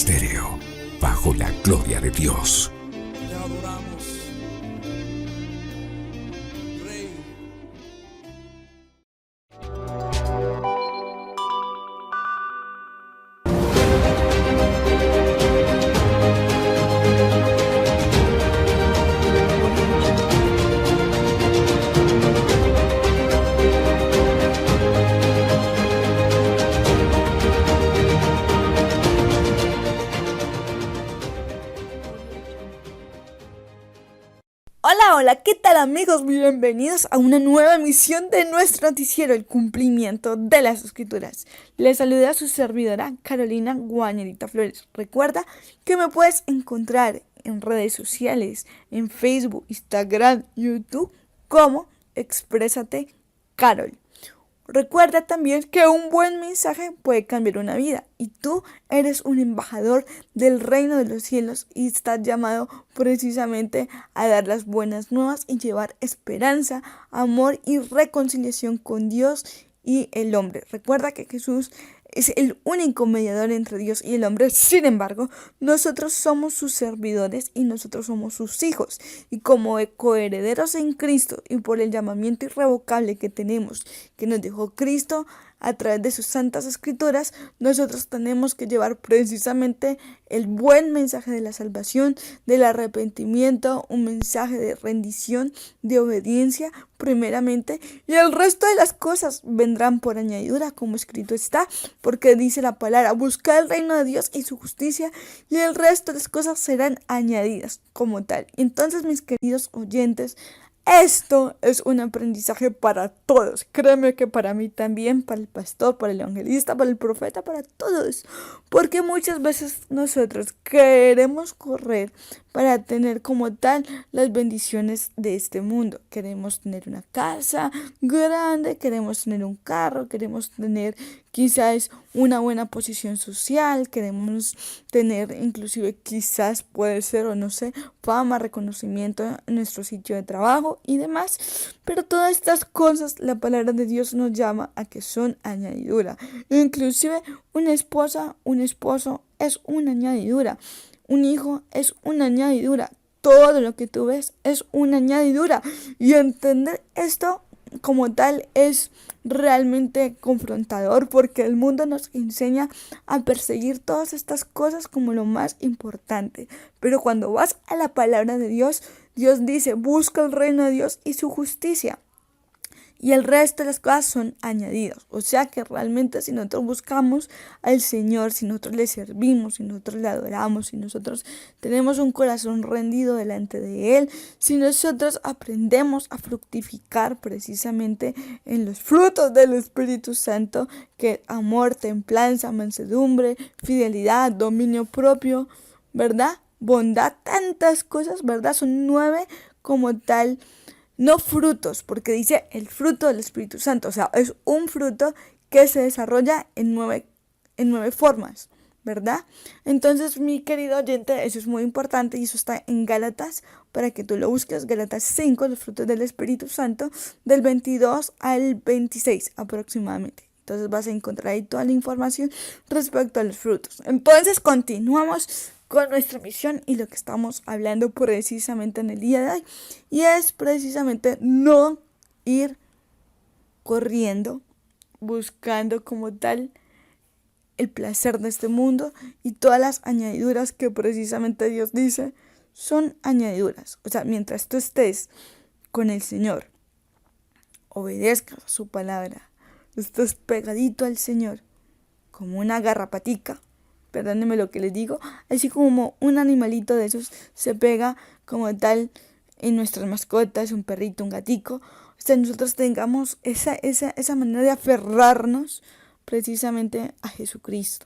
Estéreo, bajo la gloria de Dios. Te adoramos, Rey. Hola, ¿qué tal amigos? Bienvenidos a una nueva emisión de nuestro noticiero, el cumplimiento de las escrituras. Les saluda su servidora Carolina Guañerita Flores. Recuerda que me puedes encontrar en redes sociales, en Facebook, Instagram, YouTube, como Exprésate Carol. Recuerda también que un buen mensaje puede cambiar una vida y tú eres un embajador del reino de los cielos y estás llamado precisamente a dar las buenas nuevas y llevar esperanza, amor y reconciliación con Dios y el hombre. Recuerda que Jesús es el único mediador entre Dios y el hombre. Sin embargo, nosotros somos sus servidores y nosotros somos sus hijos. Y como coherederos en Cristo y por el llamamiento irrevocable que tenemos, que nos dejó Cristo a través de sus santas escrituras, nosotros tenemos que llevar precisamente el buen mensaje de la salvación, del arrepentimiento, un mensaje de rendición, de obediencia primeramente, y el resto de las cosas vendrán por añadidura, como escrito está, porque dice la palabra: buscar el reino de Dios y su justicia, y el resto de las cosas serán añadidas como tal. Entonces, mis queridos oyentes, esto es un aprendizaje para todos. Créeme que para mí también, para el pastor, para el evangelista, para el profeta, para todos. Porque muchas veces nosotros queremos correr para tener como tal las bendiciones de este mundo. Queremos tener una casa grande, queremos tener un carro, queremos tener quizás una buena posición social, queremos tener inclusive quizás puede ser o no sé, fama, reconocimiento en nuestro sitio de trabajo y demás. Pero todas estas cosas la palabra de Dios nos llama a que son añadidura. Inclusive una esposa, un esposo es una añadidura. Un hijo es una añadidura. Todo lo que tú ves es una añadidura. Y entender esto como tal es realmente confrontador, porque el mundo nos enseña a perseguir todas estas cosas como lo más importante. Pero cuando vas a la palabra de Dios, Dios dice: busca el reino de Dios y su justicia, y el resto de las cosas son añadidos. O sea que realmente si nosotros buscamos al Señor, si nosotros le servimos, si nosotros le adoramos, si nosotros tenemos un corazón rendido delante de Él, si nosotros aprendemos a fructificar precisamente en los frutos del Espíritu Santo, que es amor, templanza, mansedumbre, fidelidad, dominio propio, ¿verdad? Bondad, tantas cosas, ¿verdad? Son 9 como tal. No frutos, porque dice el fruto del Espíritu Santo. O sea, es un fruto que se desarrolla en nueve formas, ¿verdad? Entonces, mi querido oyente, eso es muy importante y eso está en Gálatas, para que tú lo busques. Gálatas 5, los frutos del Espíritu Santo, del 22 al 26 aproximadamente. Entonces vas a encontrar ahí toda la información respecto a los frutos. Entonces, continuamos con nuestra misión y lo que estamos hablando precisamente en el día de hoy, y es precisamente no ir corriendo buscando como tal el placer de este mundo y todas las añadiduras que precisamente Dios dice son añadiduras. O sea, mientras tú estés con el Señor, obedezcas a su palabra, estés pegadito al Señor como una garrapatica, perdónenme lo que les digo, así como un animalito de esos se pega como tal en nuestras mascotas, un perrito, un gatico. O sea, nosotros tengamos esa manera de aferrarnos precisamente a Jesucristo.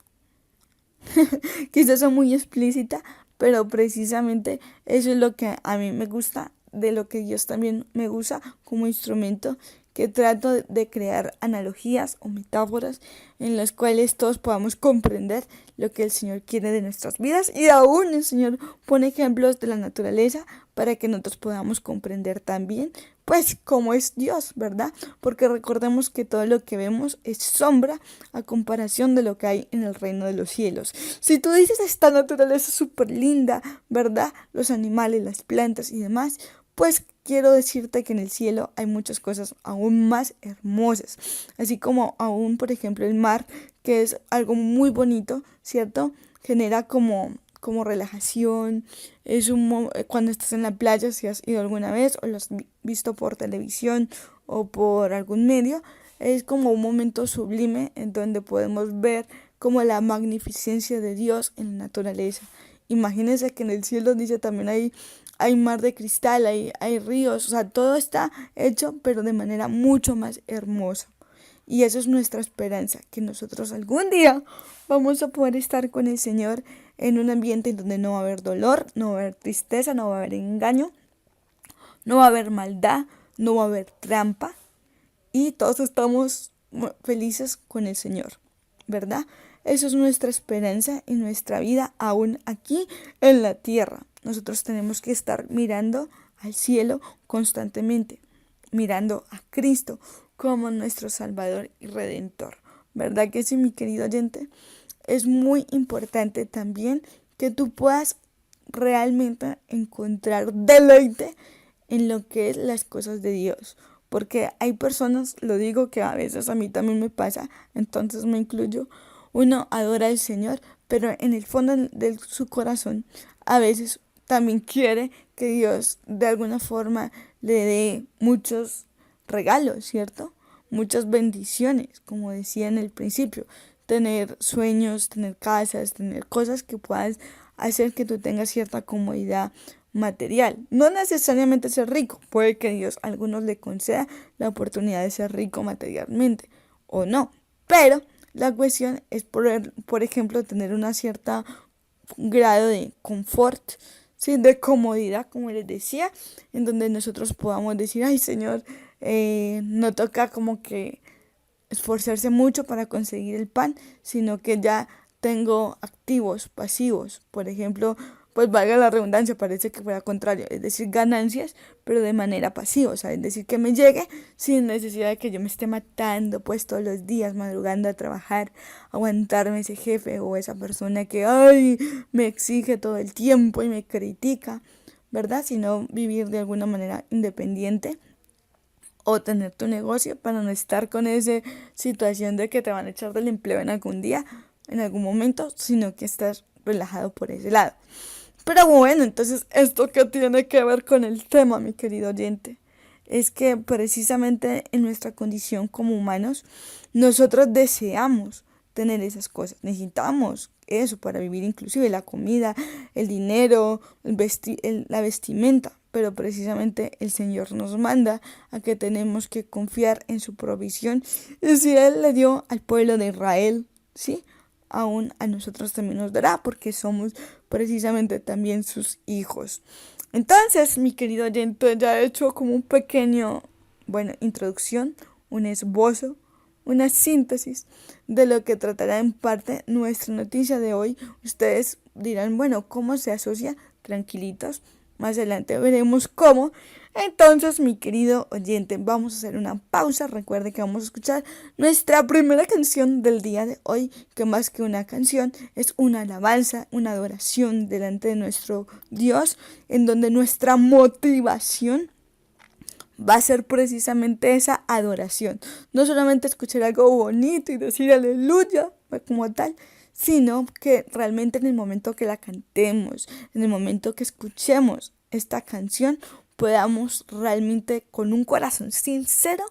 Quizás soy muy explícita, pero precisamente eso es lo que a mí me gusta, de lo que Dios también me usa como instrumento, que trato de crear analogías o metáforas en las cuales todos podamos comprender lo que el Señor quiere de nuestras vidas. Y aún el Señor pone ejemplos de la naturaleza para que nosotros podamos comprender también, pues, cómo es Dios, ¿verdad? Porque recordemos que todo lo que vemos es sombra a comparación de lo que hay en el reino de los cielos. Si tú dices esta naturaleza súper linda, ¿verdad? Los animales, las plantas y demás, pues quiero decirte que en el cielo hay muchas cosas aún más hermosas, así como aún, por ejemplo, el mar, que es algo muy bonito, ¿cierto? Genera como relajación, cuando estás en la playa, si has ido alguna vez o lo has visto por televisión o por algún medio, es como un momento sublime en donde podemos ver como la magnificencia de Dios en la naturaleza. Imagínense que en el cielo dice también hay mar de cristal, hay ríos, o sea, todo está hecho pero de manera mucho más hermosa. Y eso es nuestra esperanza, que nosotros algún día vamos a poder estar con el Señor en un ambiente en donde no va a haber dolor, no va a haber tristeza, no va a haber engaño, no va a haber maldad, no va a haber trampa y todos estamos felices con el Señor, ¿verdad? Eso es nuestra esperanza en nuestra vida aún aquí en la tierra. Nosotros tenemos que estar mirando al cielo constantemente, mirando a Cristo como nuestro Salvador y Redentor. ¿Verdad que sí, mi querido oyente? Es muy importante también que tú puedas realmente encontrar deleite en lo que es las cosas de Dios. Porque hay personas, lo digo que a veces a mí también me pasa, entonces me incluyo, uno adora al Señor, pero en el fondo de su corazón a veces también quiere que Dios de alguna forma le dé muchos regalos, ¿cierto? Muchas bendiciones, como decía en el principio, tener sueños, tener casas, tener cosas que puedas hacer que tú tengas cierta comodidad material. No necesariamente ser rico, puede que Dios a algunos le conceda la oportunidad de ser rico materialmente o no, pero la cuestión es por ejemplo tener una cierta grado de confort, ¿sí? De comodidad, como les decía, en donde nosotros podamos decir, ay Señor, no toca como que esforzarse mucho para conseguir el pan, sino que ya tengo activos, pasivos, por ejemplo, pues valga la redundancia, parece que fuera contrario, es decir, ganancias, pero de manera pasiva, o sea, es decir, que me llegue sin necesidad de que yo me esté matando, pues todos los días, madrugando a trabajar, aguantarme ese jefe o esa persona que, ay, me exige todo el tiempo y me critica, ¿verdad? Sino vivir de alguna manera independiente o tener tu negocio para no estar con esa situación de que te van a echar del empleo en algún día, en algún momento, sino que estás relajado por ese lado. Pero bueno, entonces, ¿esto qué tiene que ver con el tema, mi querido oyente? Es que precisamente en nuestra condición como humanos, nosotros deseamos tener esas cosas, necesitamos eso para vivir, inclusive la comida, el dinero, la vestimenta, pero precisamente el Señor nos manda a que tenemos que confiar en su provisión. Y si Él le dio al pueblo de Israel, ¿sí? Aún a nosotros también nos dará, porque somos precisamente también sus hijos. Entonces, mi querido oyente, ya he hecho como un pequeño, introducción, un esbozo, una síntesis de lo que tratará en parte nuestra noticia de hoy. Ustedes dirán, bueno, ¿cómo se asocia? Tranquilitos, más adelante veremos cómo. Entonces, mi querido oyente, vamos a hacer una pausa. Recuerde que vamos a escuchar nuestra primera canción del día de hoy, que más que una canción es una alabanza, una adoración delante de nuestro Dios, en donde nuestra motivación va a ser precisamente esa adoración. No solamente escuchar algo bonito y decir aleluya como tal, sino que realmente en el momento que la cantemos, en el momento que escuchemos esta canción, podamos realmente con un corazón sincero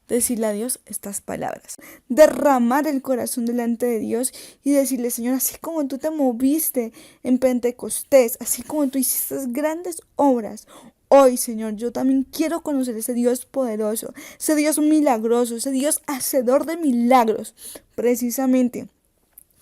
decirle a Dios estas palabras. Derramar el corazón delante de Dios y decirle, Señor, así como tú te moviste en Pentecostés, así como tú hiciste grandes obras, hoy, Señor, yo también quiero conocer ese Dios poderoso, ese Dios milagroso, ese Dios hacedor de milagros, precisamente.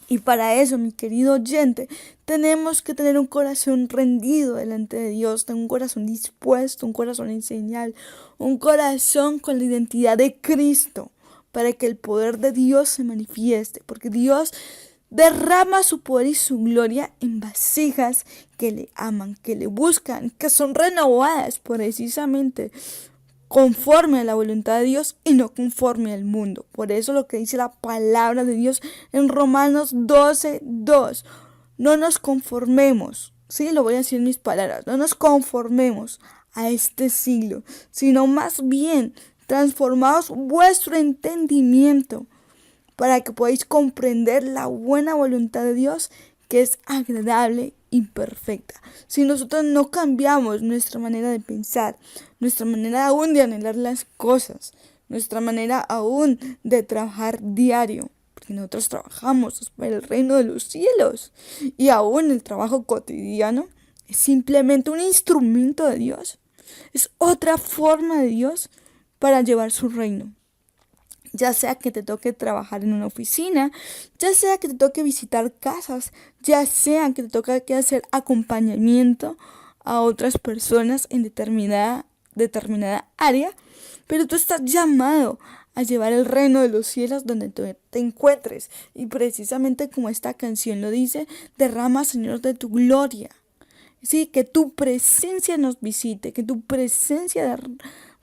Y para eso, mi querido oyente, tenemos que tener un corazón rendido delante de Dios, tener un corazón dispuesto, un corazón en señal, un corazón con la identidad de Cristo, para que el poder de Dios se manifieste, porque Dios derrama su poder y su gloria en vasijas que le aman, que le buscan, que son renovadas precisamente conforme a la voluntad de Dios y no conforme al mundo. Por eso lo que dice la palabra de Dios en Romanos 12:2. No nos conformemos, sí, lo voy a decir en mis palabras, no nos conformemos a este siglo, sino más bien transformaos vuestro entendimiento para que podáis comprender la buena voluntad de Dios, que es agradable y perfecta. Si nosotros no cambiamos nuestra manera de pensar, nuestra manera aún de anhelar las cosas, nuestra manera aún de trabajar diario, porque nosotros trabajamos para el reino de los cielos, y aún el trabajo cotidiano es simplemente un instrumento de Dios, es otra forma de Dios para llevar su reino. Ya sea que te toque trabajar en una oficina, ya sea que te toque visitar casas, ya sea que te toque hacer acompañamiento a otras personas en determinada área, pero tú estás llamado a llevar el reino de los cielos donde tú te encuentres. Y precisamente como esta canción lo dice, derrama, Señor, de tu gloria. Sí, que tu presencia nos visite, que tu presencia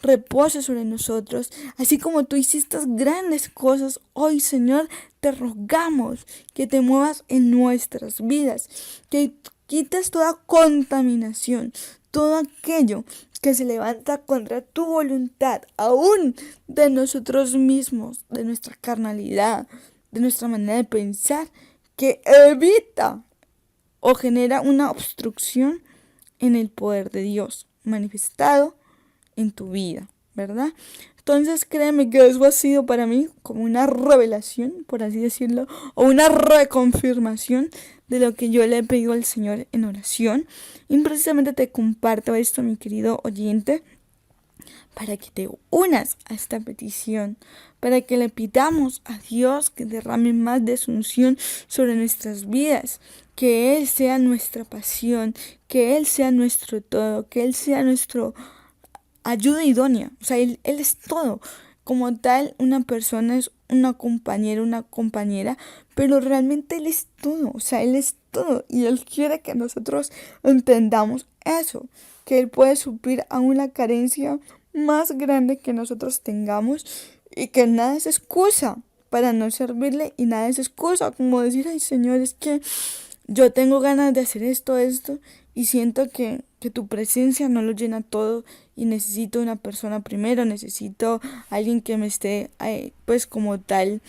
repose sobre nosotros. Así como tú hiciste grandes cosas, hoy, Señor, te rogamos que te muevas en nuestras vidas, que quites toda contaminación, todo aquello que se levanta contra tu voluntad, aún de nosotros mismos, de nuestra carnalidad, de nuestra manera de pensar, que evita o genera una obstrucción en el poder de Dios manifestado en tu vida, ¿verdad? Entonces créeme que eso ha sido para mí como una revelación, por así decirlo, o una reconfirmación de lo que yo le he pedido al Señor en oración. Y precisamente te comparto esto, mi querido oyente, para que te unas a esta petición, para que le pidamos a Dios que derrame más de su unción sobre nuestras vidas, que Él sea nuestra pasión, que Él sea nuestro todo, que Él sea nuestro ayuda idónea. O sea, Él es todo. Como tal, una persona es una compañera, pero realmente Él es todo. O sea, Él es todo. Y Él quiere que nosotros entendamos eso, que Él puede suplir aún la carencia más grande que nosotros tengamos, y que nada es excusa para no servirle, y nada es excusa como decir, ay, Señor, es que yo tengo ganas de hacer esto, y siento que tu presencia no lo llena todo, y necesito una persona primero, necesito alguien que me esté, pues como tal,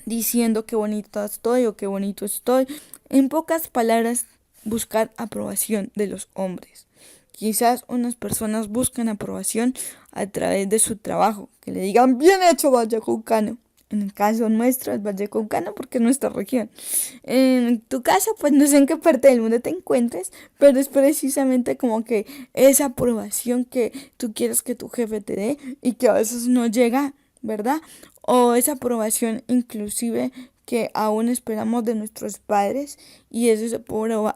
diciendo qué bonito estoy o qué bonito estoy. En pocas palabras, buscar aprobación de los hombres. Quizás unas personas buscan aprobación a través de su trabajo, que le digan bien hecho, vallecaucano. En el caso nuestro es vallecaucano porque es nuestra región. En tu caso, pues no sé en qué parte del mundo te encuentres, pero es precisamente como que esa aprobación que tú quieres que tu jefe te dé y que a veces no llega, ¿verdad? O esa aprobación inclusive que aún esperamos de nuestros padres, y esa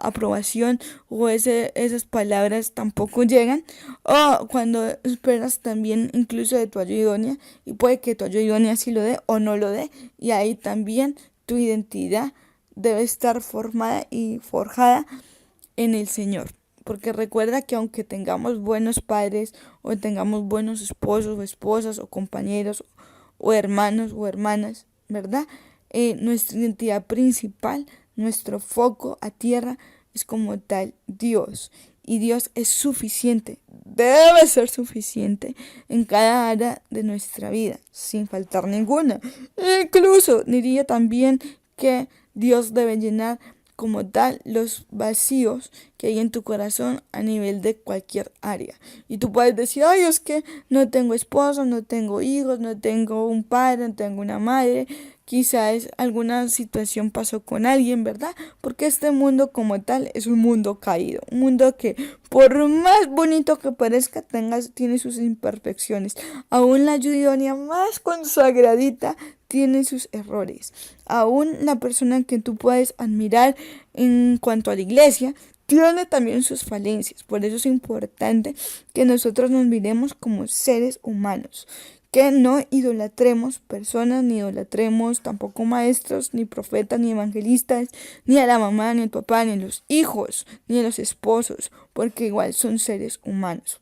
aprobación o esas palabras tampoco llegan, o cuando esperas también incluso de tu ayuda idónea, y puede que tu ayuda idónea sí lo dé o no lo dé, y ahí también tu identidad debe estar formada y forjada en el Señor. Porque recuerda que aunque tengamos buenos padres, o tengamos buenos esposos o esposas, o compañeros, o hermanos o hermanas, ¿verdad? Nuestra identidad principal, nuestro foco a tierra es como tal Dios. Y Dios es suficiente, debe ser suficiente en cada área de nuestra vida, sin faltar ninguna. Incluso diría también que Dios debe llenar como tal los vacíos que hay en tu corazón a nivel de cualquier área. Y tú puedes decir, ay, es que no tengo esposo, no tengo hijos, no tengo un padre, no tengo una madre. Quizás alguna situación pasó con alguien, ¿verdad? Porque este mundo como tal es un mundo caído, un mundo que por más bonito que parezca tiene sus imperfecciones. Aún la ayuda idónea más consagradita tiene sus errores. Aún la persona que tú puedes admirar en cuanto a la iglesia tiene también sus falencias. Por eso es importante que nosotros nos miremos como seres humanos, que no idolatremos personas, ni idolatremos tampoco maestros, ni profetas, ni evangelistas, ni a la mamá, ni al papá, ni a los hijos, ni a los esposos, porque igual son seres humanos.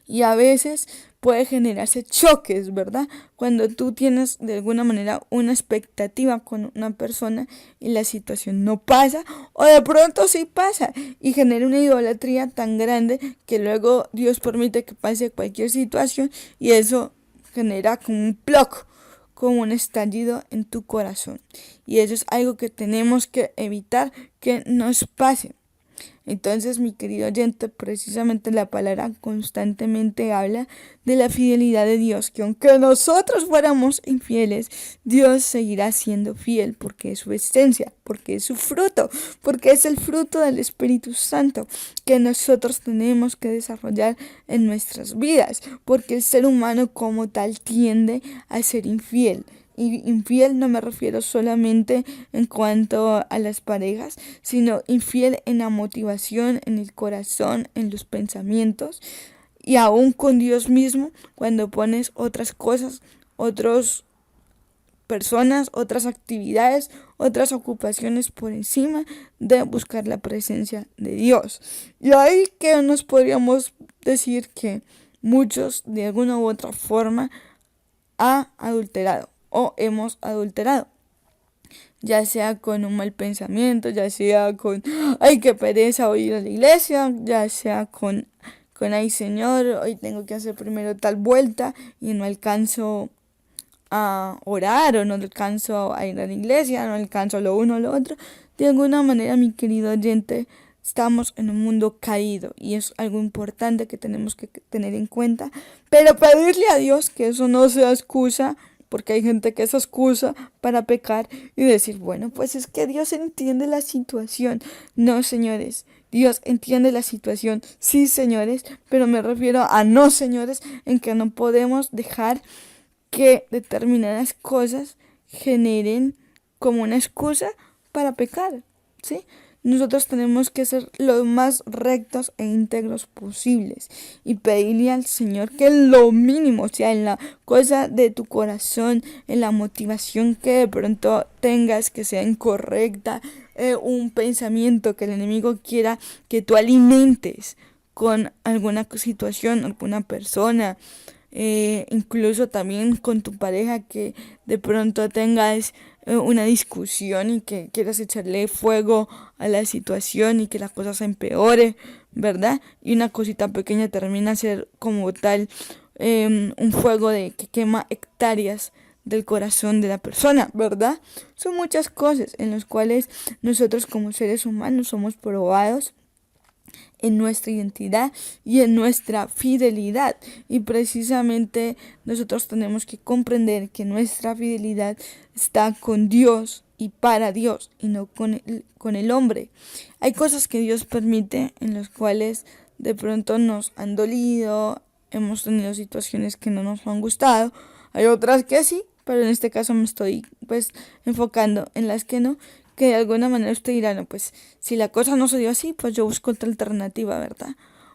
Y a veces puede generarse choques, ¿verdad? Cuando tú tienes de alguna manera una expectativa con una persona y la situación no pasa, o de pronto sí pasa y genera una idolatría tan grande que luego Dios permite que pase cualquier situación y eso genera como un block, como un estallido en tu corazón. Y eso es algo que tenemos que evitar que nos pase. Entonces, mi querido oyente, precisamente la palabra constantemente habla de la fidelidad de Dios, que aunque nosotros fuéramos infieles, Dios seguirá siendo fiel porque es su esencia, porque es su fruto, porque es el fruto del Espíritu Santo que nosotros tenemos que desarrollar en nuestras vidas, porque el ser humano como tal tiende a ser infiel. Y infiel no me refiero solamente en cuanto a las parejas, sino infiel en la motivación, en el corazón, en los pensamientos y aún con Dios mismo cuando pones otras cosas, otras personas, otras actividades, otras ocupaciones por encima de buscar la presencia de Dios. Y ahí que nos podríamos decir que muchos de alguna u otra forma han adulterado o hemos adulterado, ya sea con un mal pensamiento, ya sea con ay qué pereza hoy ir a la iglesia, ya sea con ay Señor, hoy tengo que hacer primero tal vuelta y no alcanzo a orar o no alcanzo a ir a la iglesia, no alcanzo lo uno o lo otro. De alguna manera, mi querido oyente, estamos en un mundo caído y es algo importante que tenemos que tener en cuenta, pero pedirle a Dios que eso no sea excusa, porque hay gente que es excusa para pecar y decir, bueno, pues es que Dios entiende la situación. No, señores, Dios entiende la situación, sí, señores, pero me refiero a no, señores, en que no podemos dejar que determinadas cosas generen como una excusa para pecar, ¿sí? Nosotros tenemos que ser los más rectos e íntegros posibles y pedirle al Señor que lo mínimo, o sea, en la cosa de tu corazón, en la motivación que de pronto tengas que sea incorrecta, un pensamiento que el enemigo quiera que tú alimentes con alguna situación, alguna persona, incluso también con tu pareja, que de pronto tengas una discusión y que quieras echarle fuego a la situación y que la cosa se empeore, ¿verdad? Y una cosita pequeña termina a ser como tal un fuego que quema hectáreas del corazón de la persona, ¿verdad? Son muchas cosas en las cuales nosotros como seres humanos somos probados en nuestra identidad y en nuestra fidelidad, y precisamente nosotros tenemos que comprender que nuestra fidelidad está con Dios y para Dios y no con el hombre. Hay cosas que Dios permite en las cuales de pronto nos han dolido, hemos tenido situaciones que no nos han gustado, hay otras que sí, pero en este caso me estoy pues enfocando en las que no, que de alguna manera usted dirá, no, pues si la cosa no se dio así, pues yo busco otra alternativa, ¿verdad?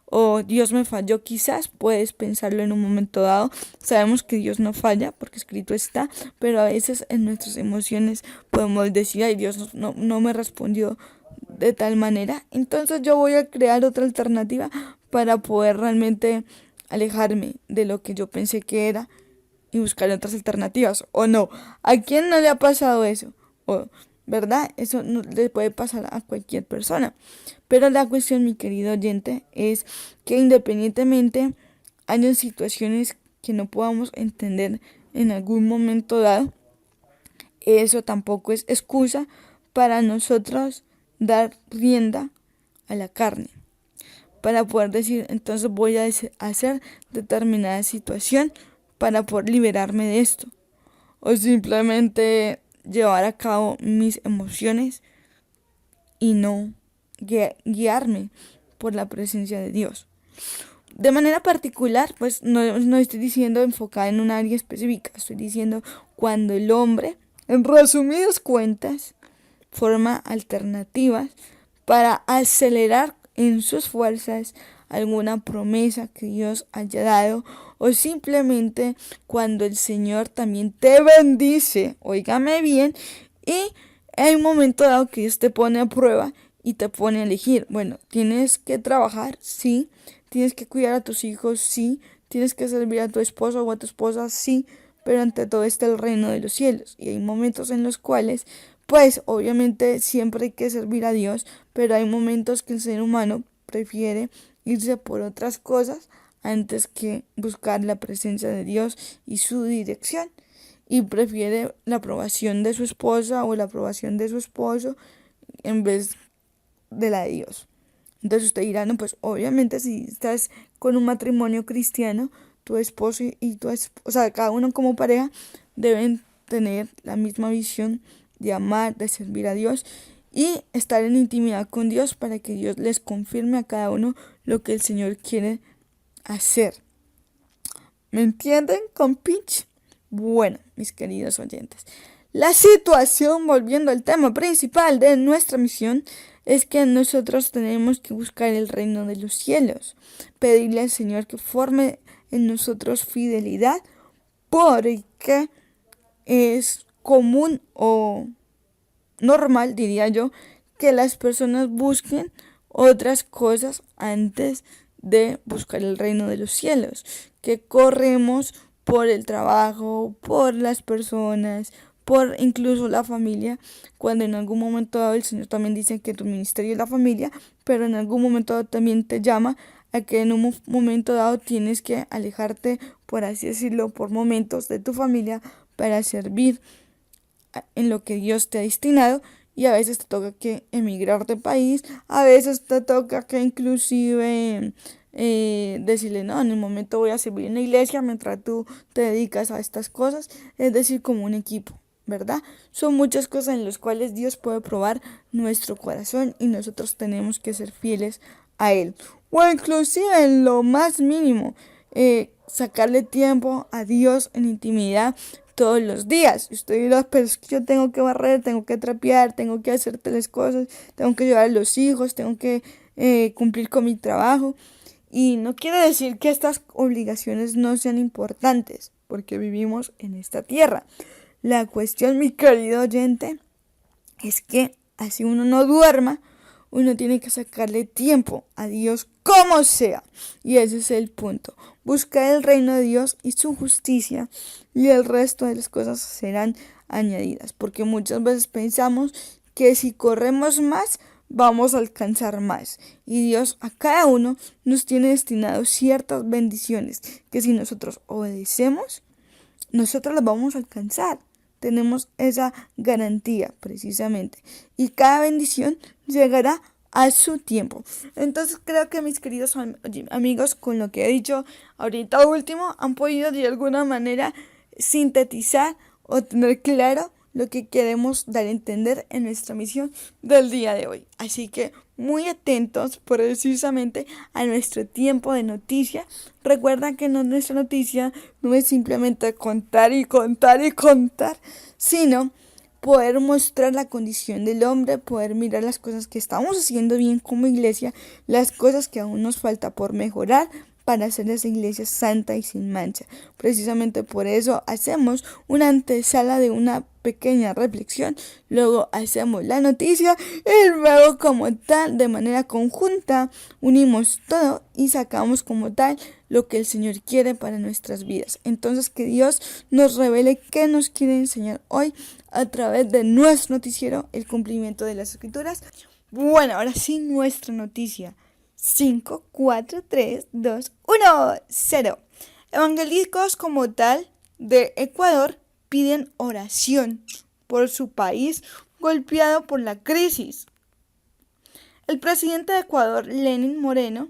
O Dios me falló, quizás puedes pensarlo en un momento dado. Sabemos que Dios no falla porque escrito está, pero a veces en nuestras emociones podemos decir, ay, Dios no me respondió de tal manera, entonces yo voy a crear otra alternativa para poder realmente alejarme de lo que yo pensé que era y buscar otras alternativas, o no. ¿A quién no le ha pasado eso? O ¿verdad? Eso no le puede pasar a cualquier persona. Pero la cuestión, mi querido oyente, es que independientemente hayan situaciones que no podamos entender en algún momento dado, eso tampoco es excusa para nosotros dar rienda a la carne. Para poder decir, entonces voy a hacer determinada situación para poder liberarme de esto. O simplemente llevar a cabo mis emociones y no guiarme por la presencia de Dios. De manera particular, pues no estoy diciendo enfocada en un área específica, estoy diciendo cuando el hombre, en resumidas cuentas, forma alternativas para acelerar en sus fuerzas alguna promesa que Dios haya dado, o simplemente cuando el Señor también te bendice, óigame bien, y hay un momento dado que Dios te pone a prueba y te pone a elegir. Bueno, tienes que trabajar, sí, tienes que cuidar a tus hijos, sí, tienes que servir a tu esposo o a tu esposa, sí, pero ante todo está el reino de los cielos. Y hay momentos en los cuales, pues obviamente siempre hay que servir a Dios, pero hay momentos que el ser humano prefiere irse por otras cosas antes que buscar la presencia de Dios y su dirección. Y prefiere la aprobación de su esposa o la aprobación de su esposo en vez de la de Dios. Entonces usted dirá, no, pues obviamente si estás con un matrimonio cristiano, tu esposo y tu esposa, o sea, cada uno como pareja deben tener la misma visión de amar, de servir a Dios y estar en intimidad con Dios para que Dios les confirme a cada uno lo que el Señor quiere hacer. ¿Me entienden, compich? Bueno, mis queridos oyentes, la situación, volviendo al tema principal de nuestra misión, es que nosotros tenemos que buscar el reino de los cielos, pedirle al Señor que forme en nosotros fidelidad, porque es común o normal, diría yo, que las personas busquen otras cosas antes de buscar el reino de los cielos, que corremos por el trabajo, por las personas, por incluso la familia, cuando en algún momento dado el Señor también dice que tu ministerio es la familia, pero en algún momento dado también te llama a que en un momento dado tienes que alejarte, por así decirlo, por momentos de tu familia para servir en lo que Dios te ha destinado. Y a veces te toca que emigrar de país, a veces te toca que inclusive decirle, no, en el momento voy a servir en la iglesia mientras tú te dedicas a estas cosas, es decir, como un equipo, ¿verdad? Son muchas cosas en las cuales Dios puede probar nuestro corazón y nosotros tenemos que ser fieles a Él. O inclusive en lo más mínimo, sacarle tiempo a Dios en intimidad todos los días. Y usted dirá, pero es que yo tengo que barrer, tengo que trapear, tengo que hacer tales cosas, tengo que llevar a los hijos, tengo que cumplir con mi trabajo. Y no quiere decir que estas obligaciones no sean importantes, porque vivimos en esta tierra. La cuestión, mi querido oyente, es que así uno no duerma, uno tiene que sacarle tiempo a Dios como sea. Y ese es el punto. Buscar el reino de Dios y su justicia y el resto de las cosas serán añadidas. Porque muchas veces pensamos que si corremos más, vamos a alcanzar más. Y Dios a cada uno nos tiene destinado ciertas bendiciones que si nosotros obedecemos, nosotros las vamos a alcanzar. Tenemos esa garantía precisamente. Y cada bendición llegará a su tiempo. Entonces creo que mis queridos amigos, con lo que he dicho ahorita último, han podido de alguna manera sintetizar o tener claro lo que queremos dar a entender en nuestra misión del día de hoy. Así que muy atentos precisamente a nuestro tiempo de noticia. Recuerda que nuestra noticia no es simplemente contar y contar y contar, sino poder mostrar la condición del hombre, poder mirar las cosas que estamos haciendo bien como iglesia, las cosas que aún nos falta por mejorar para hacer esa iglesia santa y sin mancha. Precisamente por eso hacemos una antesala de una pequeña reflexión, luego hacemos la noticia y luego como tal, de manera conjunta, unimos todo y sacamos como tal lo que el Señor quiere para nuestras vidas. Entonces que Dios nos revele qué nos quiere enseñar hoy a través de nuestro noticiero, el cumplimiento de las Escrituras. Bueno, ahora sí nuestra noticia. 5, 4, 3, 2, 1, 0. Evangélicos como tal de Ecuador piden oración por su país golpeado por la crisis. El presidente de Ecuador, Lenín Moreno,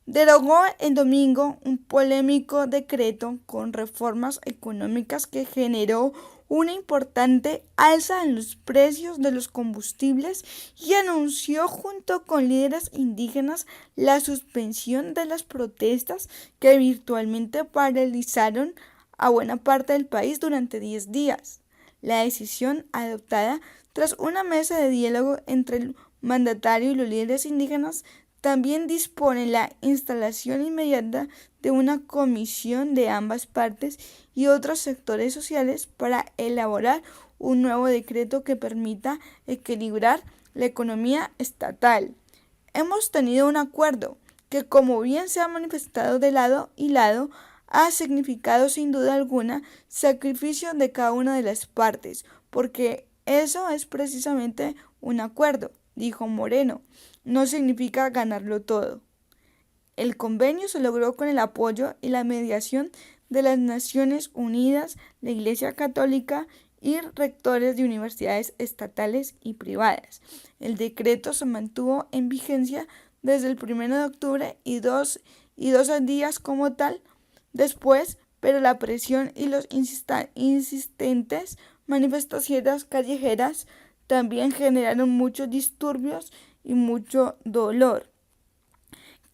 derogó el domingo un polémico decreto con reformas económicas que generó una importante alza en los precios de los combustibles y anunció junto con líderes indígenas la suspensión de las protestas que virtualmente paralizaron a buena parte del país durante 10 días. La decisión, adoptada tras una mesa de diálogo entre el mandatario y los líderes indígenas, También dispone la instalación inmediata de una comisión de ambas partes y otros sectores sociales para elaborar un nuevo decreto que permita equilibrar la economía estatal. Hemos tenido un acuerdo que, como bien se ha manifestado de lado y lado, ha significado sin duda alguna sacrificio de cada una de las partes, porque eso es precisamente un acuerdo, dijo Moreno. No significa ganarlo todo. El convenio se logró con el apoyo y la mediación de las Naciones Unidas, la Iglesia Católica y rectores de universidades estatales y privadas. El decreto se mantuvo en vigencia desde el 1 de octubre y dos días como tal después, pero la presión y los insistentes manifestaciones callejeras también generaron muchos disturbios y mucho dolor.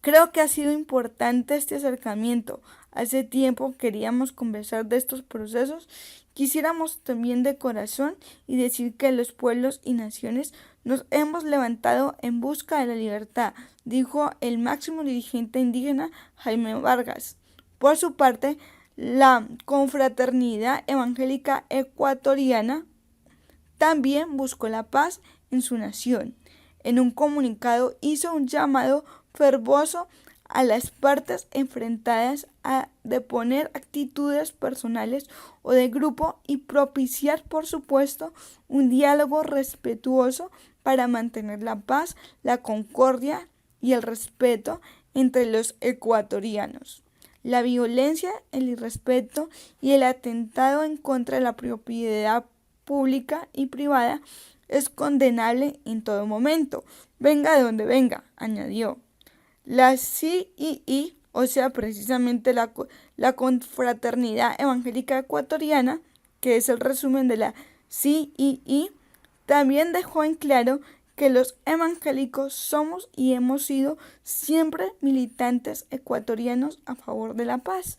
Creo que ha sido importante este acercamiento. Hace tiempo queríamos conversar de estos procesos. Quisiéramos también de corazón y decir que los pueblos y naciones nos hemos levantado en busca de la libertad, dijo el máximo dirigente indígena Jaime Vargas. Por su parte, la Confraternidad Evangélica Ecuatoriana también buscó la paz en su nación. En un comunicado hizo un llamado fervoroso a las partes enfrentadas a deponer actitudes personales o de grupo y propiciar, por supuesto, un diálogo respetuoso para mantener la paz, la concordia y el respeto entre los ecuatorianos. La violencia, el irrespeto y el atentado en contra de la propiedad pública y privada es condenable en todo momento, venga de donde venga, añadió. La CII, o sea, precisamente la Confraternidad Evangélica Ecuatoriana, que es el resumen de la CII, también dejó en claro que los evangélicos somos y hemos sido siempre militantes ecuatorianos a favor de la paz.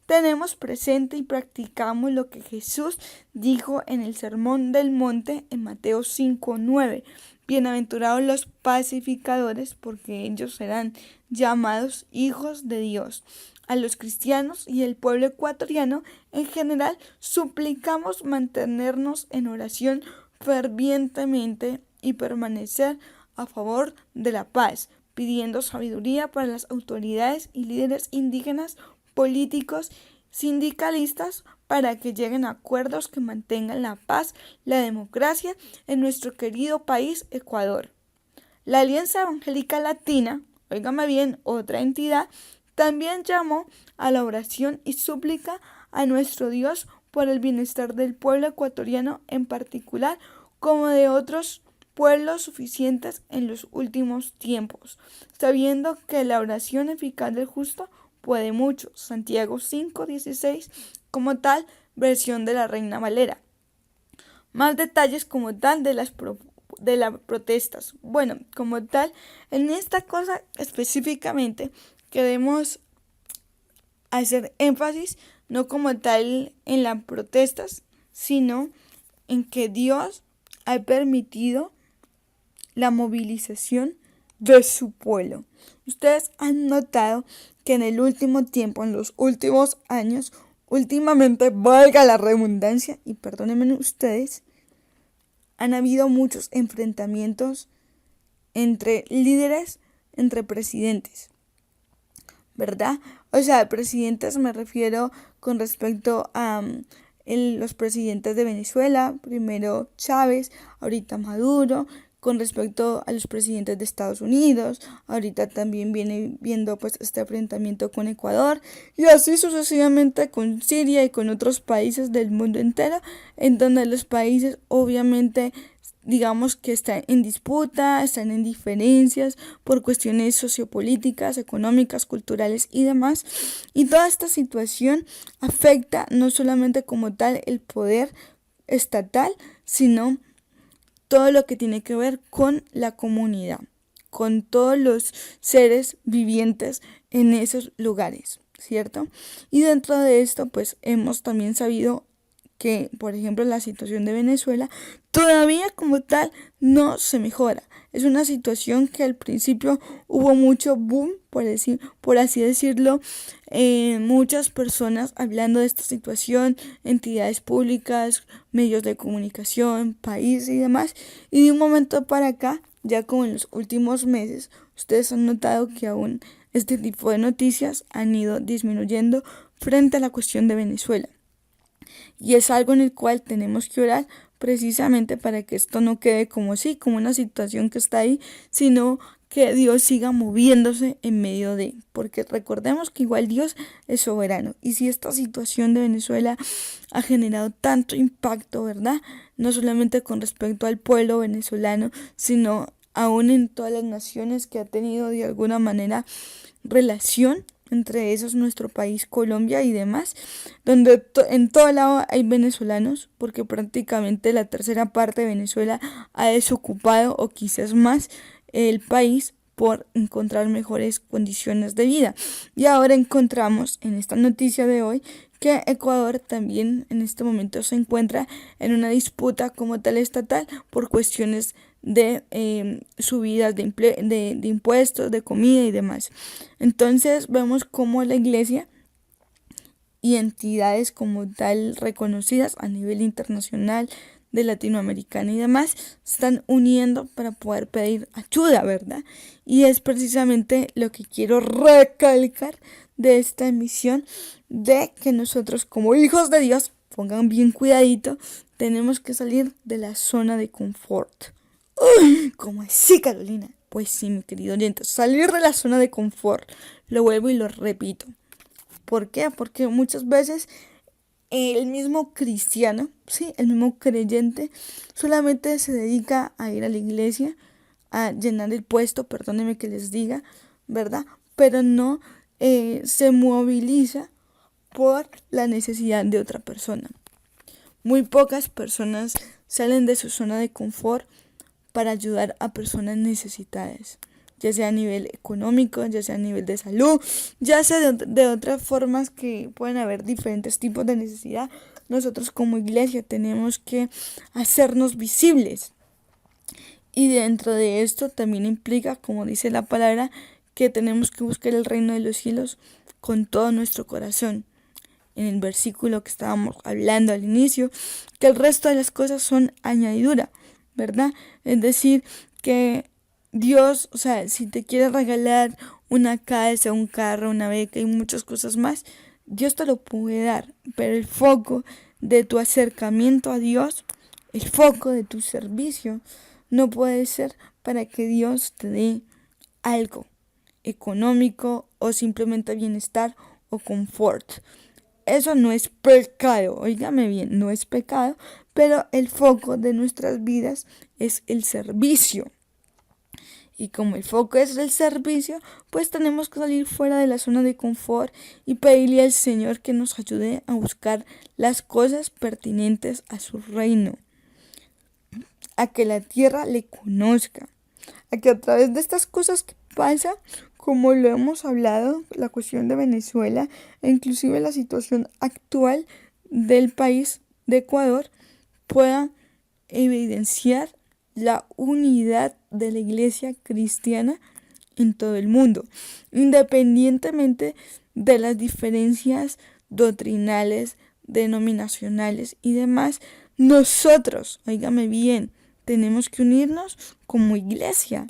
Tenemos presente y practicamos lo que Jesús dijo en el Sermón del Monte en Mateo 5:9. Bienaventurados los pacificadores, porque ellos serán llamados hijos de Dios. A los cristianos y el pueblo ecuatoriano en general suplicamos mantenernos en oración fervientemente y permanecer a favor de la paz, pidiendo sabiduría para las autoridades y líderes indígenas, políticos, sindicalistas, para que lleguen a acuerdos que mantengan la paz, la democracia en nuestro querido país Ecuador. La Alianza Evangélica Latina, óigame bien, otra entidad, también llamó a la oración y súplica a nuestro Dios por el bienestar del pueblo ecuatoriano en particular, como de otros pueblos suficientes en los últimos tiempos, sabiendo que la oración eficaz del justo puede mucho. Santiago 5:16, como tal, versión de la Reina Valera. Más detalles como tal de las protestas. Bueno, como tal, en esta cosa específicamente queremos hacer énfasis no como tal en las protestas, sino en que Dios ha permitido la movilización de su pueblo. Ustedes han notado que en el último tiempo, en los últimos años, últimamente, valga la redundancia, y perdónenme ustedes, han habido muchos enfrentamientos entre líderes, entre presidentes, ¿verdad? O sea, presidentes me refiero con respecto a los presidentes de Venezuela, primero Chávez, ahorita Maduro, con respecto a los presidentes de Estados Unidos, ahorita también viene viendo pues este enfrentamiento con Ecuador y así sucesivamente con Siria y con otros países del mundo entero, en donde los países obviamente digamos que están en disputa, están en diferencias por cuestiones sociopolíticas, económicas, culturales y demás. Y toda esta situación afecta no solamente como tal el poder estatal, sino todo lo que tiene que ver con la comunidad, con todos los seres vivientes en esos lugares, ¿cierto? Y dentro de esto, pues hemos también sabido que, por ejemplo, la situación de Venezuela todavía como tal no se mejora. Es una situación que al principio hubo mucho boom, por así decirlo, muchas personas hablando de esta situación, entidades públicas, medios de comunicación, país y demás. Y de un momento para acá, ya como en los últimos meses, ustedes han notado que aún este tipo de noticias han ido disminuyendo frente a la cuestión de Venezuela. Y es algo en el cual tenemos que orar precisamente para que esto no quede como una situación que está ahí, sino que Dios siga moviéndose en medio de, porque recordemos que igual Dios es soberano. Y si esta situación de Venezuela ha generado tanto impacto, ¿verdad? No solamente con respecto al pueblo venezolano, sino aún en todas las naciones que ha tenido de alguna manera relación, entre esos nuestro país, Colombia y demás, donde en todo lado hay venezolanos, porque prácticamente la tercera parte de Venezuela ha desocupado o quizás más el país por encontrar mejores condiciones de vida. Y ahora encontramos en esta noticia de hoy que Ecuador también en este momento se encuentra en una disputa como tal estatal por cuestiones de subidas de impuestos, de comida y demás. Entonces vemos cómo la iglesia y entidades como tal reconocidas a nivel internacional, de Latinoamericana y demás, se están uniendo para poder pedir ayuda, ¿verdad? Y es precisamente lo que quiero recalcar de esta emisión, de que nosotros como hijos de Dios, pongan bien cuidadito, tenemos que salir de la zona de confort. Uy, ¿cómo así, Carolina? Pues sí, mi querido oyente, salir de la zona de confort. Lo vuelvo y lo repito. ¿Por qué? Porque muchas veces el mismo cristiano, sí, el mismo creyente, solamente se dedica a ir a la iglesia, a llenar el puesto, perdónenme que les diga, ¿verdad? Pero no se moviliza por la necesidad de otra persona. Muy pocas personas salen de su zona de confort para ayudar a personas necesitadas, ya sea a nivel económico, ya sea a nivel de salud, ya sea de otras formas que pueden haber diferentes tipos de necesidad. Nosotros como iglesia tenemos que hacernos visibles. Y dentro de esto también implica, como dice la palabra, que tenemos que buscar el reino de los cielos con todo nuestro corazón. En el versículo que estábamos hablando al inicio, que el resto de las cosas son añadidura, ¿verdad? Es decir, que Dios, o sea, si te quiere regalar una casa, un carro, una beca y muchas cosas más, Dios te lo puede dar, pero el foco de tu acercamiento a Dios, el foco de tu servicio, no puede ser para que Dios te dé algo económico o simplemente bienestar o confort. Eso no es pecado, óigame bien, no es pecado, pero el foco de nuestras vidas es el servicio. Y como el foco es el servicio, pues tenemos que salir fuera de la zona de confort y pedirle al Señor que nos ayude a buscar las cosas pertinentes a su reino, a que la tierra le conozca, a que a través de estas cosas que pasa, como lo hemos hablado, la cuestión de Venezuela e inclusive la situación actual del país de Ecuador, pueda evidenciar la unidad de la iglesia cristiana en todo el mundo, independientemente de las diferencias doctrinales, denominacionales y demás. Nosotros, óigame bien, tenemos que unirnos como iglesia.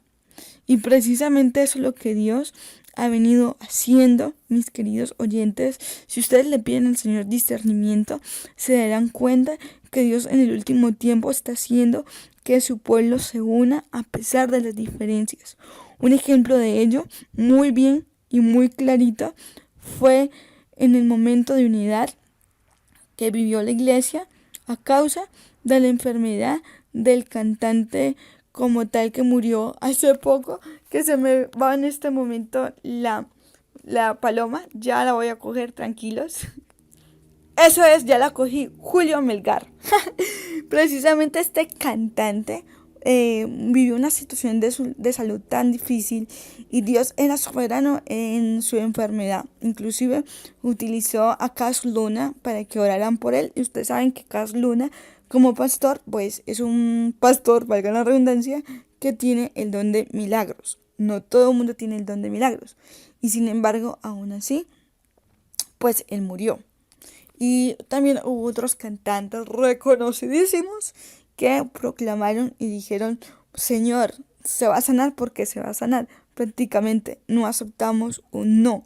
Y precisamente eso es lo que Dios ha venido haciendo, mis queridos oyentes. Si ustedes le piden al Señor discernimiento, se darán cuenta que Dios en el último tiempo está haciendo que su pueblo se una a pesar de las diferencias. Un ejemplo de ello, muy bien y muy clarito, fue en el momento de unidad que vivió la iglesia a causa de la enfermedad del cantante como tal que murió hace poco, que se me va en este momento la paloma, ya la voy a coger, tranquilos. Eso es, ya la cogí, Julio Melgar. Precisamente este cantante vivió una situación de salud tan difícil y Dios era soberano en su enfermedad. Inclusive utilizó a Cas Luna para que oraran por él. Y ustedes saben que Cas Luna, como pastor, pues es un pastor, valga la redundancia, que tiene el don de milagros. No todo el mundo tiene el don de milagros. Y sin embargo, aún así, pues él murió. Y también hubo otros cantantes reconocidísimos que proclamaron y dijeron, Señor, se va a sanar porque se va a sanar. Prácticamente no aceptamos un no.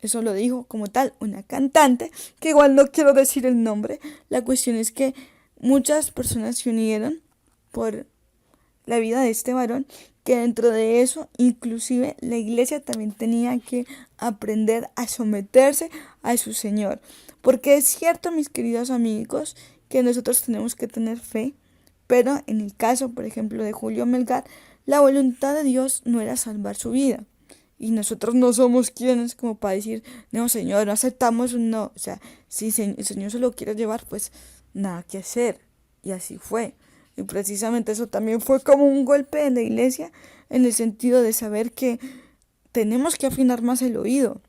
Eso lo dijo como tal una cantante, que igual no quiero decir el nombre. La cuestión es que muchas personas se unieron por la vida de este varón, que dentro de eso, inclusive la iglesia también tenía que aprender a someterse a su Señor. Porque es cierto, mis queridos amigos, que nosotros tenemos que tener fe, pero en el caso, por ejemplo, de Julio Melgar, la voluntad de Dios no era salvar su vida. Y nosotros no somos quienes como para decir, no, Señor, no aceptamos un no. O sea, si el Señor se lo quiere llevar, pues nada que hacer. Y así fue. Y precisamente eso también fue como un golpe en la iglesia, en el sentido de saber que tenemos que afinar más el oído,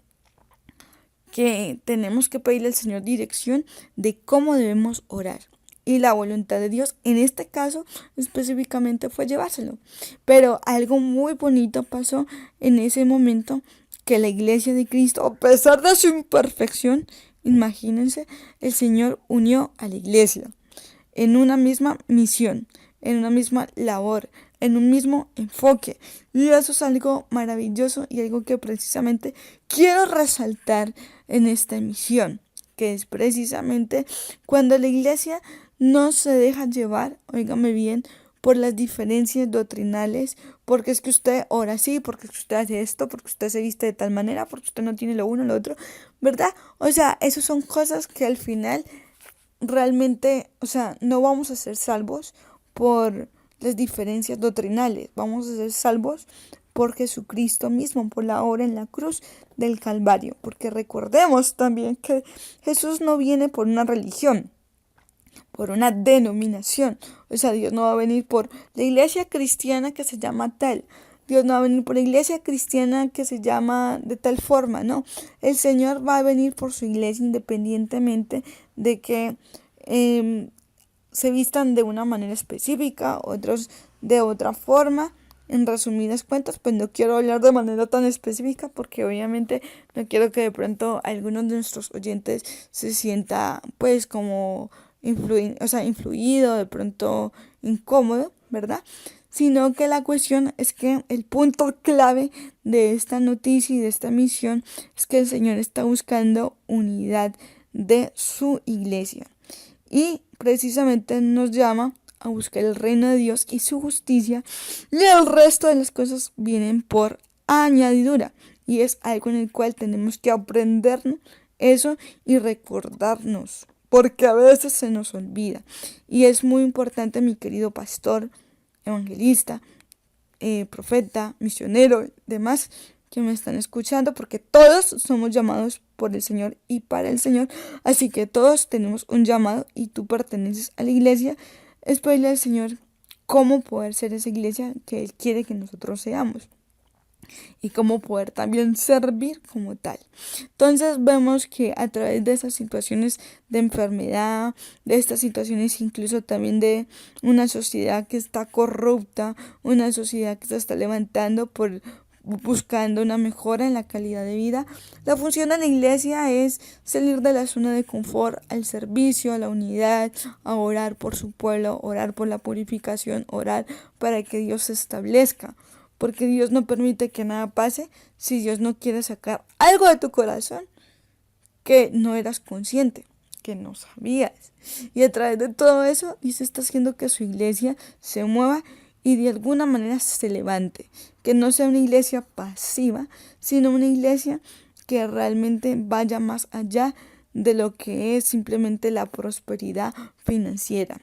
que tenemos que pedirle al Señor dirección de cómo debemos orar. Y la voluntad de Dios, en este caso específicamente, fue llevárselo. Pero algo muy bonito pasó en ese momento, que la iglesia de Cristo, a pesar de su imperfección, imagínense, el Señor unió a la iglesia en una misma misión, en una misma labor, en un mismo enfoque. Y eso es algo maravilloso y algo que precisamente quiero resaltar en esta emisión, que es precisamente cuando la iglesia no se deja llevar, óigame bien, por las diferencias doctrinales, porque es que usted ora así, porque es que usted hace esto, porque usted se viste de tal manera, porque usted no tiene lo uno, lo otro, ¿verdad? O sea, esas son cosas que al final realmente, o sea, no vamos a ser salvos por las diferencias doctrinales, vamos a ser salvos por Jesucristo mismo, por la obra en la cruz del Calvario, porque recordemos también que Jesús no viene por una religión, por una denominación. O sea, Dios no va a venir por la iglesia cristiana que se llama tal. Dios no va a venir por la iglesia cristiana que se llama de tal forma, no. El Señor va a venir por su iglesia independientemente de que se vistan de una manera específica, otros de otra forma. En resumidas cuentas, pues no quiero hablar de manera tan específica porque obviamente no quiero que de pronto algunos de nuestros oyentes se sienta pues como influido, de pronto incómodo, ¿verdad? Sino que la cuestión es que el punto clave de esta noticia y de esta misión es que el Señor está buscando unidad de su iglesia. Y precisamente nos llama a buscar el reino de Dios y su justicia, y el resto de las cosas vienen por añadidura. Y es algo en el cual tenemos que aprendernos eso y recordarnos, porque a veces se nos olvida. Y es muy importante, mi querido pastor, evangelista, profeta, misionero, demás que me están escuchando, porque todos somos llamados por el Señor y para el Señor, así que todos tenemos un llamado y tú perteneces a la iglesia. Es pedirle al Señor cómo poder ser esa iglesia que Él quiere que nosotros seamos y cómo poder también servir como tal. Entonces vemos que a través de esas situaciones de enfermedad, de estas situaciones incluso también de una sociedad que está corrupta, una sociedad que se está levantando por buscando una mejora en la calidad de vida, la función de la iglesia es salir de la zona de confort al servicio, a la unidad, a orar por su pueblo, orar por la purificación, orar para que Dios se establezca. Porque Dios no permite que nada pase si Dios no quiere sacar algo de tu corazón que no eras consciente, que no sabías. Y a través de todo eso, Dios está haciendo que su iglesia se mueva y de alguna manera se levante. Que no sea una iglesia pasiva, sino una iglesia que realmente vaya más allá de lo que es simplemente la prosperidad financiera.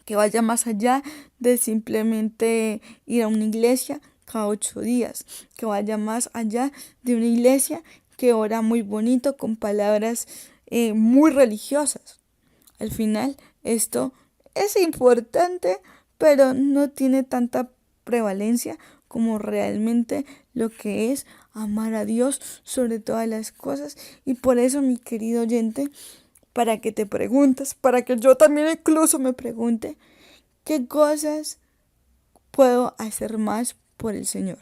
Que vaya más allá de simplemente ir a una iglesia cada 8 días, que vaya más allá de una iglesia que ora muy bonito con palabras muy religiosas. Al final esto es importante, pero no tiene tanta prevalencia como realmente lo que es amar a Dios sobre todas las cosas. Y por eso, mi querido oyente, para que te preguntes, para que yo también incluso me pregunte, ¿qué cosas puedo hacer más por el Señor?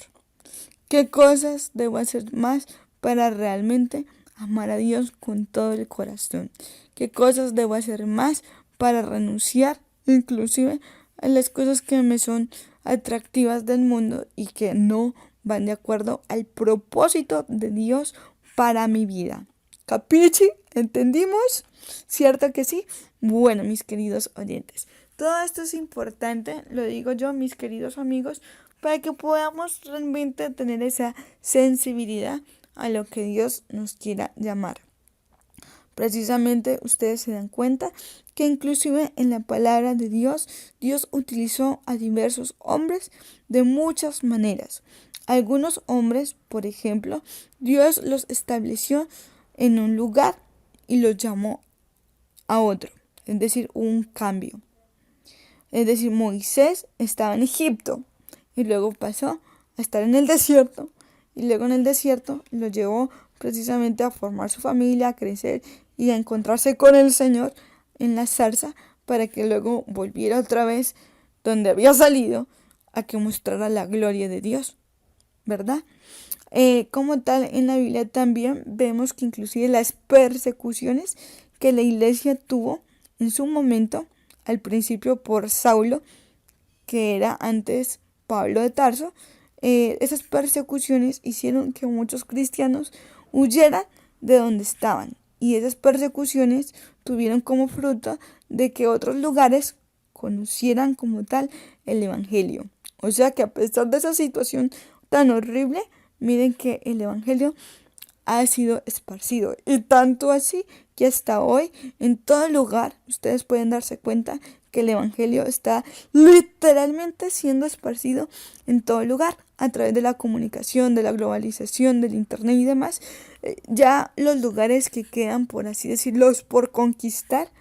¿Qué cosas debo hacer más para realmente amar a Dios con todo el corazón? ¿Qué cosas debo hacer más para renunciar inclusive a las cosas que me son atractivas del mundo y que no van de acuerdo al propósito de Dios para mi vida? ¿Capichi? ¿Entendimos? ¿Cierto que sí? Bueno, mis queridos oyentes, todo esto es importante, lo digo yo, mis queridos amigos, para que podamos realmente tener esa sensibilidad a lo que Dios nos quiera llamar. Precisamente ustedes se dan cuenta que inclusive en la palabra de Dios, Dios utilizó a diversos hombres de muchas maneras. Algunos hombres, por ejemplo, Dios los estableció en un lugar y los llamó a otro, es decir, un cambio. Es decir, Moisés estaba en Egipto y luego pasó a estar en el desierto y luego en el desierto lo llevó precisamente a formar su familia, a crecer y a encontrarse con el Señor en la zarza para que luego volviera otra vez donde había salido a que mostrara la gloria de Dios, ¿verdad? Como tal, en la Biblia también vemos que inclusive las persecuciones que la iglesia tuvo en su momento, al principio por Saulo, que era antes Pablo de Tarso, esas persecuciones hicieron que muchos cristianos huyeran de donde estaban. Y esas persecuciones tuvieron como fruto de que otros lugares conocieran como tal el Evangelio. O sea que a pesar de esa situación tan horrible, miren que el Evangelio ha sido esparcido. Y tanto así que hasta hoy, en todo lugar, ustedes pueden darse cuenta que el Evangelio está literalmente siendo esparcido en todo lugar, a través de la comunicación, de la globalización, del internet y demás. Ya los lugares que quedan, por así decirlo, por conquistar,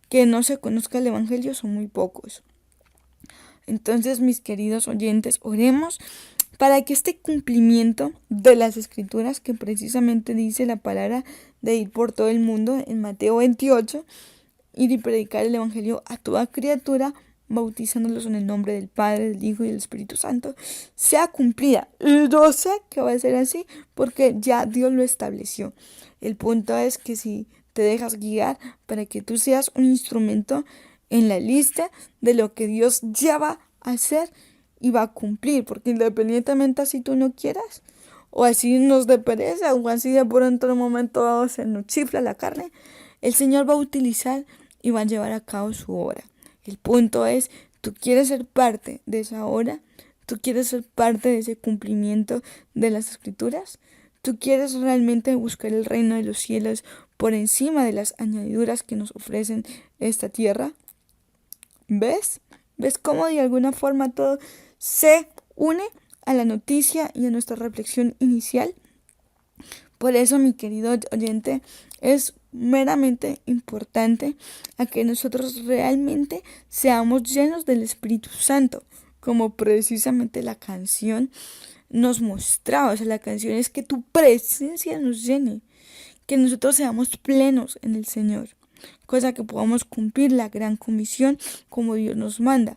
que no se conozca el Evangelio, son muy pocos. Entonces, mis queridos oyentes, oremos para que este cumplimiento de las Escrituras, que precisamente dice la palabra de ir por todo el mundo en Mateo 28, ir y predicar el Evangelio a toda criatura, bautizándolos en el nombre del Padre, del Hijo y del Espíritu Santo, sea cumplida. Y yo sé que va a ser así porque ya Dios lo estableció. El punto es que si te dejas guiar para que tú seas un instrumento en la lista de lo que Dios ya va a hacer y va a cumplir, porque independientemente así tú no quieras, o así nos dé pereza, o así de pronto en un momento dado se nos chifla la carne, el Señor va a utilizar y va a llevar a cabo su obra. El punto es, ¿tú quieres ser parte de esa obra? ¿Tú quieres ser parte de ese cumplimiento de las Escrituras? ¿Tú quieres realmente buscar el reino de los cielos por encima de las añadiduras que nos ofrecen esta tierra? ¿Ves? ¿Ves cómo de alguna forma todo se une a la noticia y a nuestra reflexión inicial? Por eso, mi querido oyente, es meramente importante a que nosotros realmente seamos llenos del Espíritu Santo, como precisamente la canción nos mostraba. O sea, la canción es que tu presencia nos llene, que nosotros seamos plenos en el Señor, cosa que podamos cumplir la gran comisión como Dios nos manda,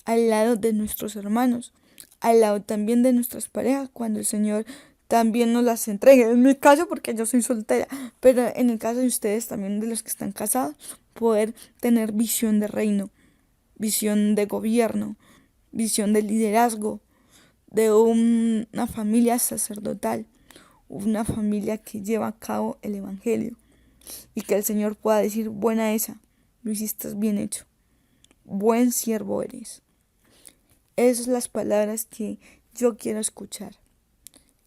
al lado de nuestros hermanos, al lado también de nuestras parejas, cuando el Señor también nos las entregue. En mi caso, porque yo soy soltera, pero en el caso de ustedes también, de los que están casados, poder tener visión de reino, visión de gobierno, visión de liderazgo, de una familia sacerdotal, una familia que lleva a cabo el Evangelio, y que el Señor pueda decir: buena esa, lo hiciste bien hecho, buen siervo eres. Esas son las palabras que yo quiero escuchar.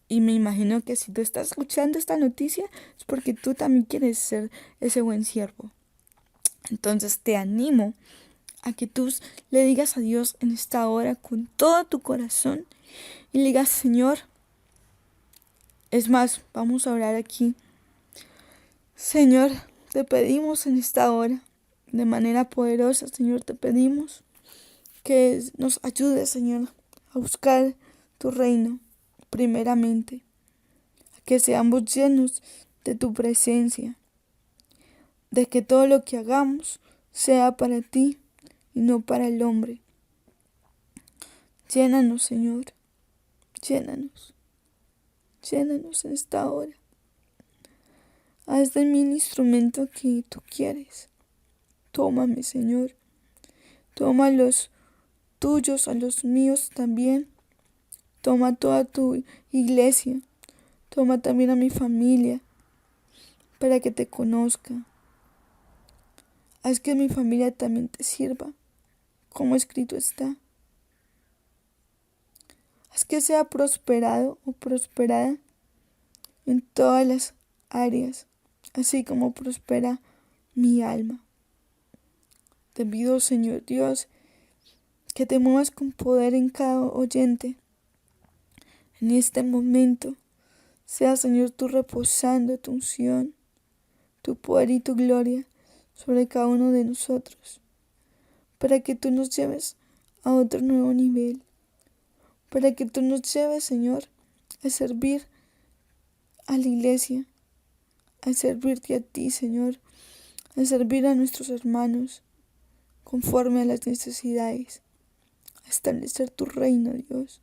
Y me imagino que si tú estás escuchando esta noticia es porque tú también quieres ser ese buen siervo. Entonces te animo a que tú le digas a Dios en esta hora con todo tu corazón y le digas: Señor, es más, vamos a orar aquí. Señor, te pedimos en esta hora, de manera poderosa, Señor, te pedimos que nos ayudes, Señor, a buscar tu reino primeramente, a que seamos llenos de tu presencia, de que todo lo que hagamos sea para ti y no para el hombre. Llénanos, Señor. Llénanos. Llénanos en esta hora. Haz de mí el instrumento que tú quieres. Tómame, Señor. Toma a los tuyos, a los míos también. Toma toda tu iglesia. Toma también a mi familia para que te conozca. Haz que mi familia también te sirva, como escrito está. Haz que sea prosperado o prosperada en todas las áreas, así como prospera mi alma. Te pido, Señor Dios, que te muevas con poder en cada oyente. En este momento, sea, Señor, tú reposando tu unción, tu poder y tu gloria sobre cada uno de nosotros, para que tú nos lleves a otro nuevo nivel, para que tú nos lleves, Señor, a servir a la iglesia, a servirte a ti, Señor, a servir a nuestros hermanos conforme a las necesidades, a establecer tu reino, Dios,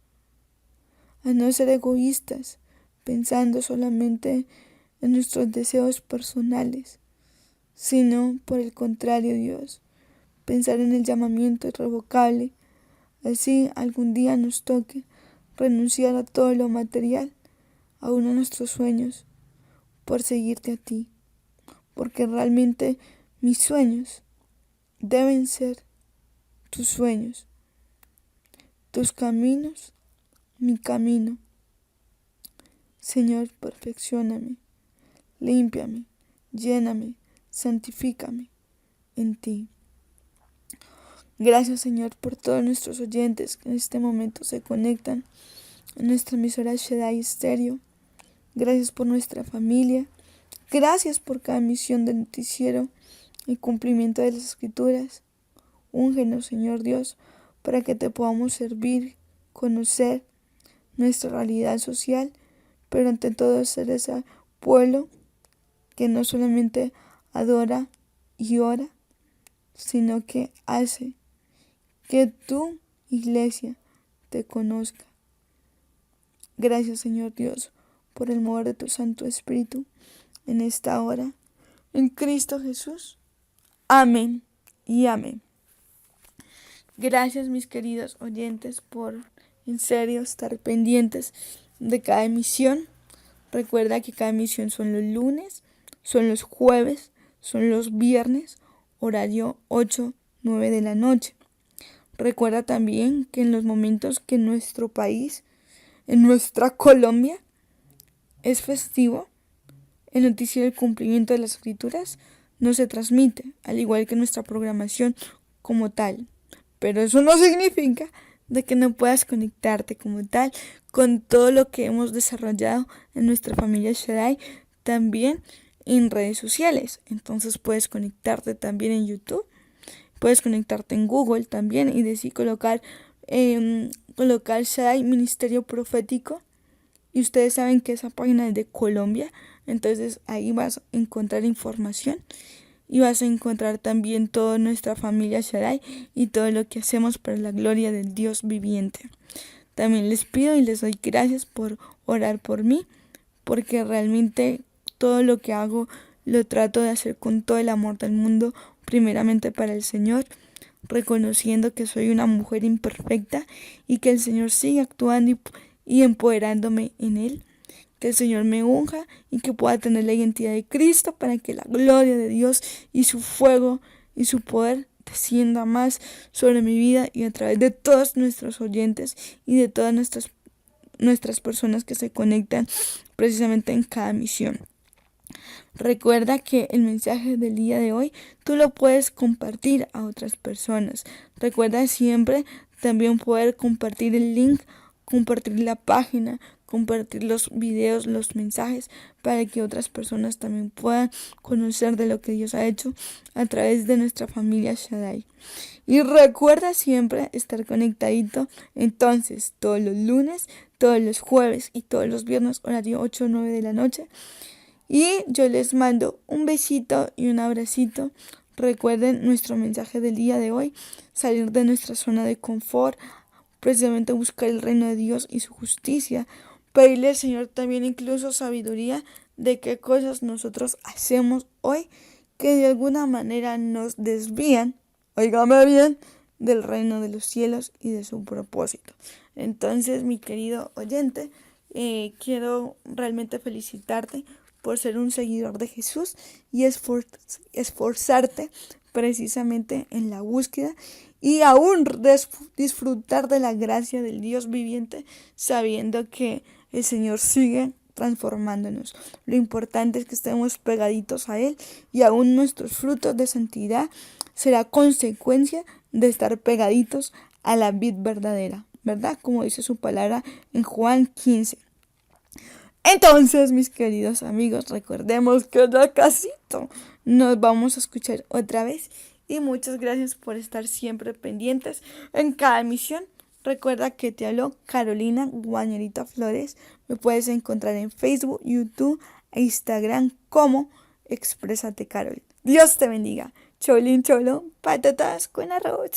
a no ser egoístas, pensando solamente en nuestros deseos personales, sino por el contrario, Dios, pensar en el llamamiento irrevocable, así algún día nos toque renunciar a todo lo material, aún a nuestros sueños, por seguirte a ti, porque realmente mis sueños deben ser tus sueños, tus caminos, mi camino. Señor, perfeccióname, límpiame, lléname, santifícame en ti. Gracias, Señor, por todos nuestros oyentes que en este momento se conectan a nuestra emisora Shaddai Stereo. Gracias por nuestra familia. Gracias por cada emisión del noticiero, el cumplimiento de las Escrituras. Úngenos, Señor Dios, para que te podamos servir, conocer nuestra realidad social, pero ante todo ser ese pueblo que no solamente adora y ora, sino que hace que tu iglesia te conozca. Gracias, Señor Dios, por el mover de tu Santo Espíritu en esta hora. En Cristo Jesús. Amén y amén. Gracias, mis queridos oyentes, por en serio estar pendientes de cada emisión. Recuerda que cada emisión son los lunes, son los jueves, son los viernes, horario 8-9 de la noche. Recuerda también que en los momentos que en nuestro país, en nuestra Colombia, es festivo, el noticiero del cumplimiento de las Escrituras no se transmite, al igual que nuestra programación como tal. Pero eso no significa de que no puedas conectarte como tal con todo lo que hemos desarrollado en nuestra familia Shaddai, también en redes sociales. Entonces puedes conectarte también en YouTube, puedes conectarte en Google también y decir colocar Shaddai Ministerio Profético, y ustedes saben que esa página es de Colombia, entonces ahí vas a encontrar información y vas a encontrar también toda nuestra familia Shaddai y todo lo que hacemos para la gloria del Dios viviente. También les pido y les doy gracias por orar por mí, porque realmente todo lo que hago lo trato de hacer con todo el amor del mundo, primeramente para el Señor, reconociendo que soy una mujer imperfecta y que el Señor sigue actuando y empoderándome en Él. Que el Señor me unja y que pueda tener la identidad de Cristo para que la gloria de Dios y su fuego y su poder descienda más sobre mi vida y a través de todos nuestros oyentes y de todas nuestras personas que se conectan precisamente en cada misión. Recuerda que el mensaje del día de hoy tú lo puedes compartir a otras personas. Recuerda siempre también poder compartir el link, compartir la página, compartir los videos, los mensajes, para que otras personas también puedan conocer de lo que Dios ha hecho a través de nuestra familia Shaddai. Y recuerda siempre estar conectadito entonces todos los lunes, todos los jueves y todos los viernes, horario 8-9 de la noche. Y yo les mando un besito y un abracito. Recuerden nuestro mensaje del día de hoy, salir de nuestra zona de confort, precisamente buscar el reino de Dios y su justicia. Pedirle al Señor también incluso sabiduría de qué cosas nosotros hacemos hoy que de alguna manera nos desvían, óigame bien, del reino de los cielos y de su propósito. Entonces, mi querido oyente, quiero realmente felicitarte por ser un seguidor de Jesús y esforzarte precisamente en la búsqueda y aún disfrutar de la gracia del Dios viviente, sabiendo que el Señor sigue transformándonos. Lo importante es que estemos pegaditos a Él y aún nuestros frutos de santidad será consecuencia de estar pegaditos a la vid verdadera, ¿verdad? Como dice su palabra en Juan 15. Entonces, mis queridos amigos, recordemos que ya casito nos vamos a escuchar otra vez y muchas gracias por estar siempre pendientes en cada emisión. Recuerda que te habló Carolina Guañerita Flores. Me puedes encontrar en Facebook, YouTube e Instagram como Exprésate Carol. Dios te bendiga. Cholín cholo, patatas con arroz.